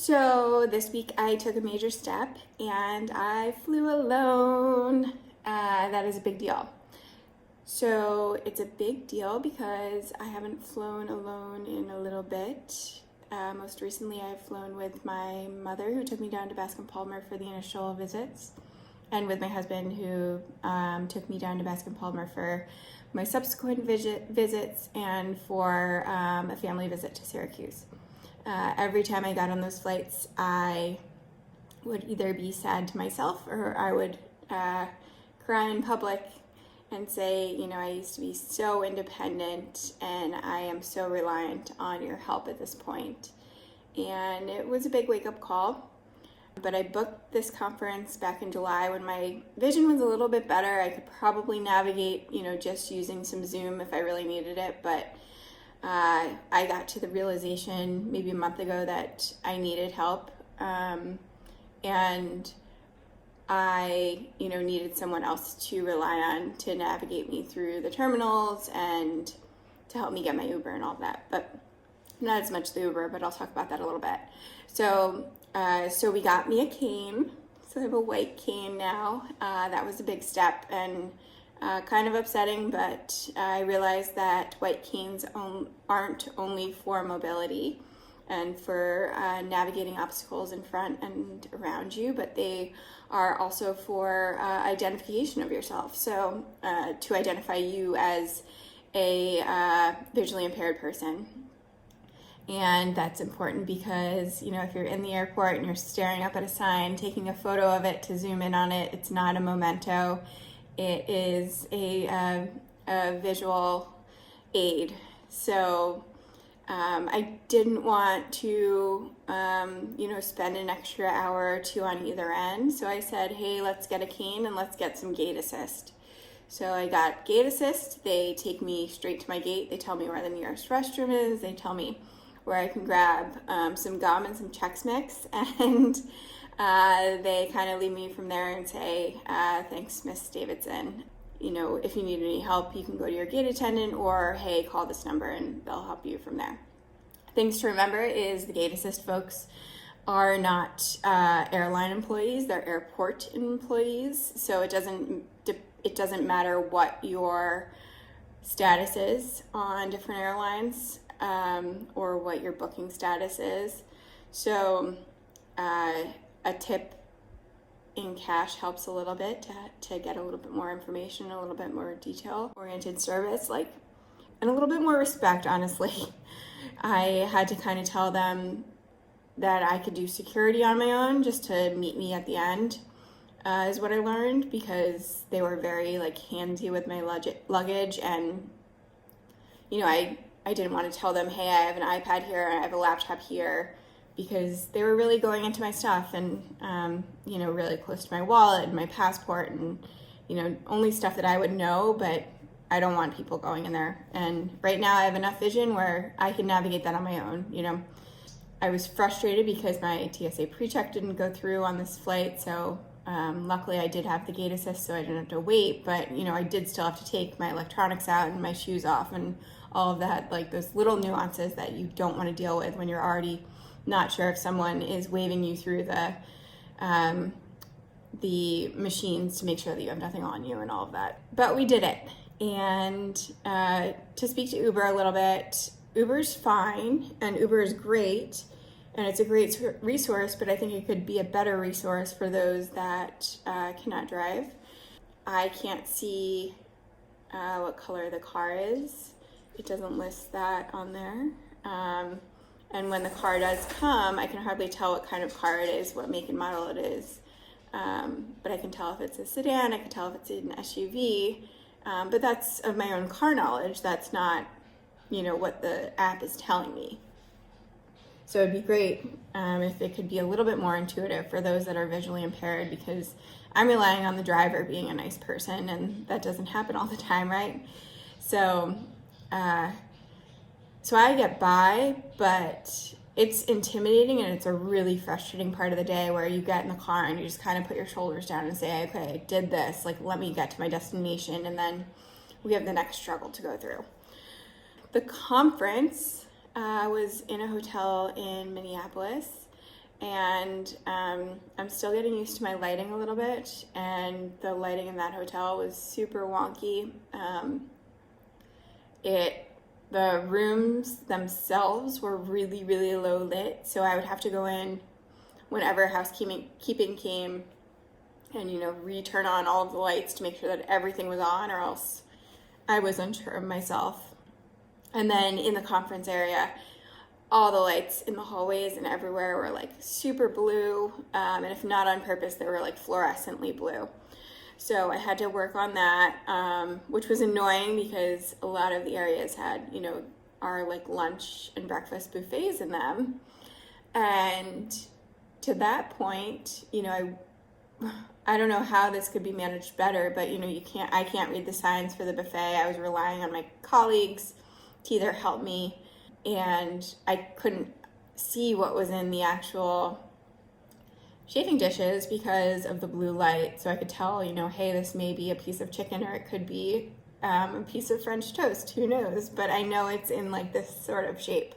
So this week I took a major step and I flew alone. That is a big deal. So it's a big deal because I haven't flown alone in a little bit. Most recently I've flown with my mother, who took me down to Bascom Palmer for the initial visits, and with my husband, who took me down to Bascom Palmer for my subsequent visits and for a family visit to Syracuse. Every time I got on those flights, I would either be sad to myself or I would cry in public and say, I used to be so independent and I am so reliant on your help at this point. And it was a big wake-up call. But I booked this conference back in July when my vision was a little bit better. I could probably navigate, just using some Zoom if I really needed it. But I got to the realization maybe a month ago that I needed help. And I, needed someone else to rely on to navigate me through the terminals and to help me get my Uber and all that. But not as much the Uber, but I'll talk about that a little bit. So we got me a cane. So I have a white cane now. That was a big step and kind of upsetting, but I realized that white canes aren't only for mobility and for navigating obstacles in front and around you, but they are also for identification of yourself. So to identify you as a visually impaired person. And that's important because, if you're in the airport and you're staring up at a sign, taking a photo of it to zoom in on it, it's not a memento. It is a visual aid. So I didn't want to, spend an extra hour or two on either end. So I said, hey, let's get a cane and let's get some gait assist. So I got gait assist. They take me straight to my gate. They tell me where the nearest restroom is. They tell me where I can grab some gum and some Chex Mix, and they kind of lead me from there and say, thanks, Miss Davidson. If you need any help, you can go to your gate attendant, or hey, call this number and they'll help you from there. Things to remember is the gate assist folks are not airline employees, they're airport employees. So it doesn't matter what your status is on different airlines. Or what your booking status is. So a tip in cash helps a little bit to get a little bit more information, a little bit more detail-oriented service, and a little bit more respect, honestly. I had to kind of tell them that I could do security on my own just to meet me at the end, is what I learned, because they were very handsy with my luggage, and I didn't want to tell them, hey, I have an iPad here, I have a laptop here, because they were really going into my stuff and, really close to my wallet and my passport and, only stuff that I would know, but I don't want people going in there. And right now I have enough vision where I can navigate that on my own, I was frustrated because my TSA pre-check didn't go through on this flight, so luckily I did have the gate assist, so I didn't have to wait, but, I did still have to take my electronics out and my shoes off and all of that, those little nuances that you don't want to deal with when you're already not sure if someone is waving you through the machines to make sure that you have nothing on you and all of that. But we did it. And to speak to Uber a little bit, Uber's fine and Uber is great and it's a great resource, but I think it could be a better resource for those that cannot drive. I can't see what color the car is. It doesn't list that on there. And when the car does come, I can hardly tell what kind of car it is, what make and model it is. But I can tell if it's a sedan, I can tell if it's an SUV. But that's of my own car knowledge. That's not, what the app is telling me. So it'd be great if it could be a little bit more intuitive for those that are visually impaired, because I'm relying on the driver being a nice person, and that doesn't happen all the time, right? So I get by, but it's intimidating and it's a really frustrating part of the day where you get in the car and you just kind of put your shoulders down and say, okay, I did this, let me get to my destination, and then we have the next struggle to go through. The conference was in a hotel in Minneapolis, and I'm still getting used to my lighting a little bit, and the lighting in that hotel was super wonky. The rooms themselves were really, really low lit, so I would have to go in whenever housekeeping came and, return on all of the lights to make sure that everything was on, or else I was unsure of myself. And then in the conference area, all the lights in the hallways and everywhere were like super blue, and if not on purpose, they were like fluorescently blue. So I had to work on that, which was annoying because a lot of the areas had, our like lunch and breakfast buffets in them. And to that point, I don't know how this could be managed better, but I can't read the signs for the buffet. I was relying on my colleagues to either help me, and I couldn't see what was in the actual chafing dishes because of the blue light. So I could tell, hey, this may be a piece of chicken, or it could be a piece of French toast, who knows? But I know it's in like this sort of shape.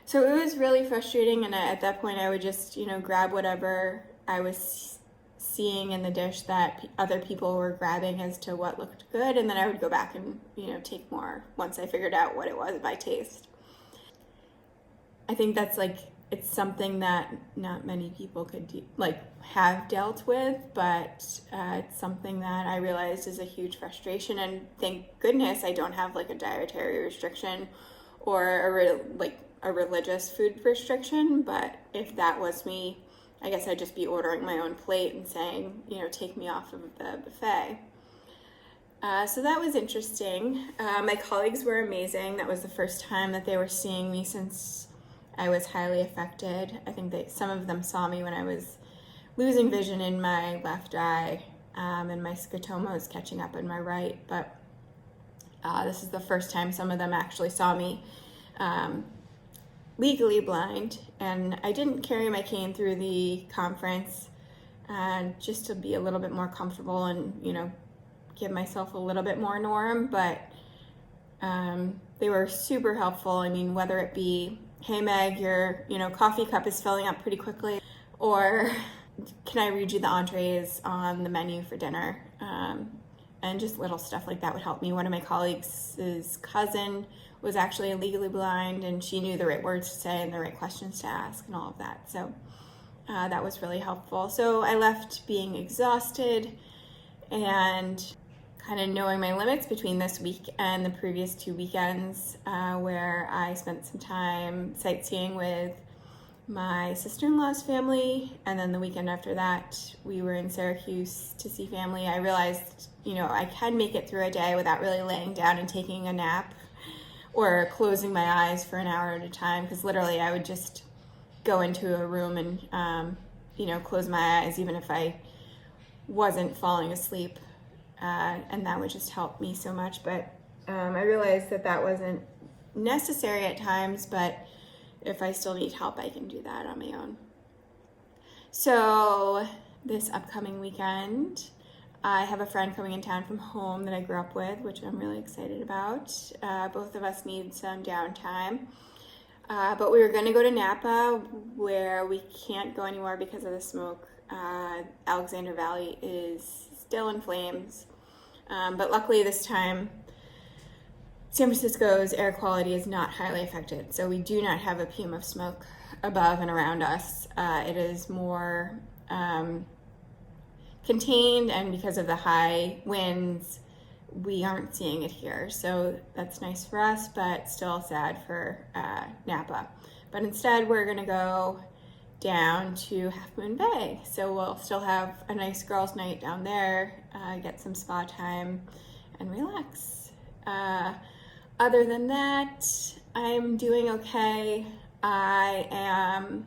So it was really frustrating, and at that point I would just, grab whatever I was seeing in the dish that other people were grabbing as to what looked good, and then I would go back and, take more once I figured out what it was by taste. I think that's it's something that not many people could have dealt with, but it's something that I realized is a huge frustration, and thank goodness I don't have a dietary restriction or a religious food restriction. But if that was me, I guess I'd just be ordering my own plate and saying, take me off of the buffet. So that was interesting. My colleagues were amazing. That was the first time that they were seeing me since I was highly affected. I think some of them saw me when I was losing vision in my left eye, and my scotoma was catching up in my right. But this is the first time some of them actually saw me legally blind, and I didn't carry my cane through the conference just to be a little bit more comfortable and give myself a little bit more norm, but they were super helpful. I mean, whether it be, hey Meg, your coffee cup is filling up pretty quickly, or can I read you the entrees on the menu for dinner, and just little stuff like that would help me. One of my colleagues' cousin was actually legally blind, and she knew the right words to say and the right questions to ask and all of that. So that was really helpful. So I left being exhausted and kind of knowing my limits between this week and the previous 2 weekends, where I spent some time sightseeing with my sister-in-law's family, and then the weekend after that we were in Syracuse to see family. I realized I can make it through a day without really laying down and taking a nap or closing my eyes for an hour at a time, because literally I would just go into a room and close my eyes even if I wasn't falling asleep, and that would just help me so much. But I realized that wasn't necessary at times, but if I still need help, I can do that on my own. So this upcoming weekend, I have a friend coming in town from home that I grew up with, which I'm really excited about. Both of us need some downtime. But we were going to go to Napa, where we can't go anymore because of the smoke. Alexander Valley is still in flames. But luckily this time, San Francisco's air quality is not highly affected. So we do not have a plume of smoke above and around us. It is more contained, and because of the high winds, we aren't seeing it here. So that's nice for us, but still sad for Napa. But instead, we're gonna go down to Half Moon Bay. So we'll still have a nice girls' night down there, get some spa time and relax. Other than that, I'm doing okay. I am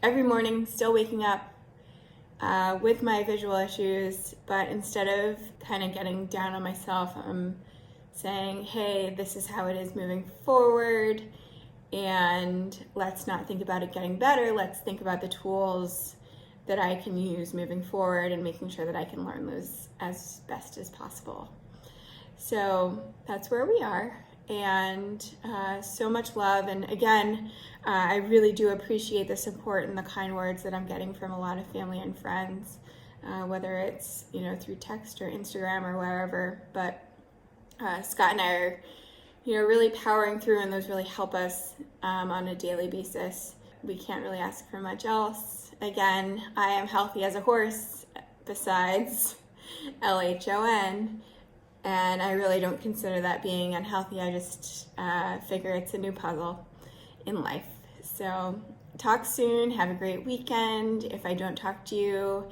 every morning still waking up with my visual issues, but instead of kind of getting down on myself, I'm saying, hey, this is how it is moving forward, and let's not think about it getting better. Let's think about the tools that I can use moving forward and making sure that I can learn those as best as possible. So that's where we are. and so much love. And again, I really do appreciate the support and the kind words that I'm getting from a lot of family and friends, whether it's, through text or Instagram or wherever. But Scott and I are, really powering through, and those really help us on a daily basis. We can't really ask for much else. Again, I am healthy as a horse besides LHON, and I really don't consider that being unhealthy. I just figure it's a new puzzle in life. So talk soon. Have a great weekend. If I don't talk to you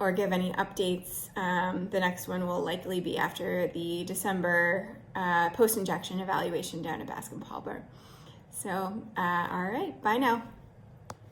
or give any updates, the next one will likely be after the December post-injection evaluation down at Baskin-Palmer. So, all right, bye now.